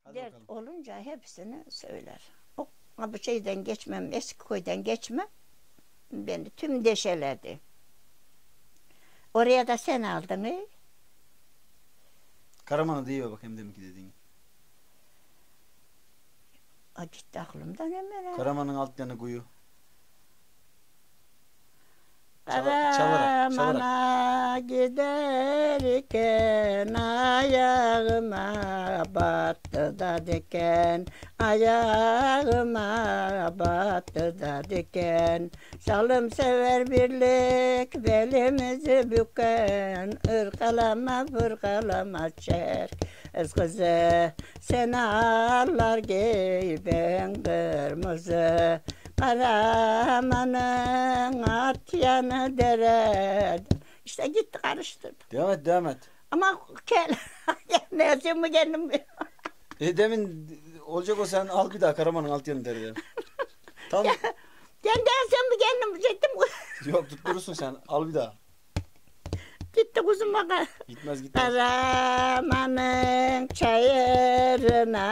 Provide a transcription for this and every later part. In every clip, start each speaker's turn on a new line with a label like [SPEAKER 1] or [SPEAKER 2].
[SPEAKER 1] Hadi
[SPEAKER 2] Dert
[SPEAKER 1] bakalım.
[SPEAKER 2] olunca hepsini söyler. O bu şeyden geçmem, eski köyden geçmem beni tüm deşeledi. Oraya da sen aldın.
[SPEAKER 1] Karaman'ı diyor bak hem deminki dediğin.
[SPEAKER 2] A gitti aklımdan hemen.
[SPEAKER 1] Karaman'ın alt yanı kuyu. Çalarak.
[SPEAKER 2] Karamana giderken ayağıma battı da diken, ayağıma battı da diken. Salım sever birlik belimizi büken, ırkalama fırkalama çek. Kızı sen ağlar giy ben kırmızı. Karamanın at yanı dere. İşte gitti karıştırdı.
[SPEAKER 1] Devam et.
[SPEAKER 2] Ama gelmesin mi kendim?
[SPEAKER 1] Demin olacak o sen al bir daha Karaman'ın alt yanı derler. Tam
[SPEAKER 2] Gelmesin mi kendim? Gittim.
[SPEAKER 1] yok tutturursun sen al bir daha.
[SPEAKER 2] Gitti kuzum baka.
[SPEAKER 1] Gitmez.
[SPEAKER 2] Karamanın çayırına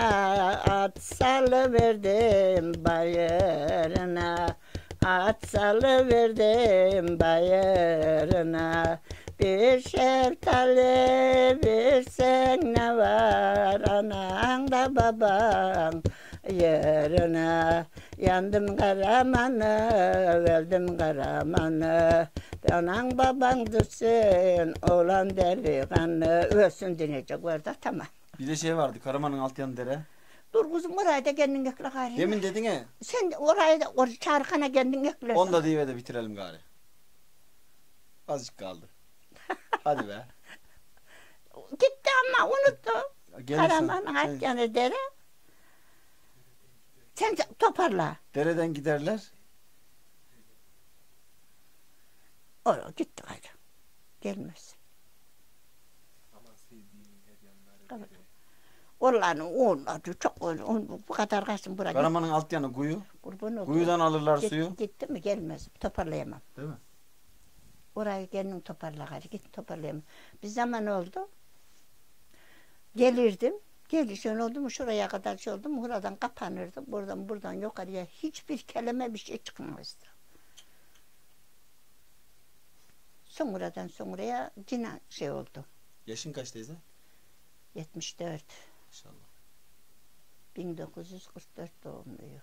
[SPEAKER 2] at salıverdim bayırına. At salıverdim bayırına. Bir şeftali versen ne var anan da baban yerine. Yandım Karaman'ı, verdim Karaman'ı. Anan baban düşsün, oğlan delikanlı. Ölsün deneyecek orada, tamam.
[SPEAKER 1] Bir de şey vardı Karaman'ın alt yanı dere.
[SPEAKER 2] Dur kuzum orayı da kendin ekle gari.
[SPEAKER 1] Demin dedin ya.
[SPEAKER 2] Sen orayı da çarkana kendin ekle.
[SPEAKER 1] Onu da diye de bitirelim gari. Azıcık kaldı. Hadi be.
[SPEAKER 2] Gitti ama unuttum.
[SPEAKER 1] Gelirsen,
[SPEAKER 2] Karaman'ın alt yanı dere. Sen toparla.
[SPEAKER 1] dereden giderler.
[SPEAKER 2] Oraya gitti gayrı. Gelmez. Onları çok bu kadar kalsın buraya.
[SPEAKER 1] Karaman'ın alt yanı kuyu.
[SPEAKER 2] Kurban oldu.
[SPEAKER 1] Kuyudan alırlar suyu.
[SPEAKER 2] Gitti mi gelmez. Toparlayamam.
[SPEAKER 1] Değil mi?
[SPEAKER 2] Orayı kendin toparla gayrı. Git toparlayamam. Bir zaman oldu. Gelirdim. Gelişen oldu mu şuraya kadar şey oldu mu buradan kapanırdı. Buradan yukarıya hiçbir kelime bir şey çıkmazdı. Sonradan yine şey oldu.
[SPEAKER 1] Yaşın kaç teyze?
[SPEAKER 2] 74.
[SPEAKER 1] İnşallah.
[SPEAKER 2] 1944 doğumluyum.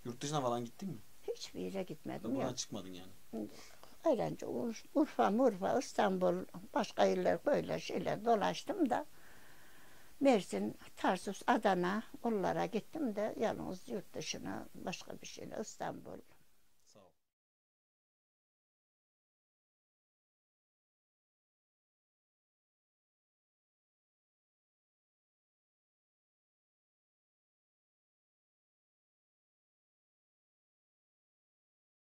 [SPEAKER 1] Yurt dışına falan gittin mi?
[SPEAKER 2] Hiçbir yere gitmedim.
[SPEAKER 1] Buradan
[SPEAKER 2] Yok.
[SPEAKER 1] çıkmadın yani.
[SPEAKER 2] Öylece Urfa, İstanbul, başka yerler böyle şeyler dolaştım da Mersin, Tarsus, Adana onlara gittim de yalnız yurt dışına başka bir şeyle İstanbul.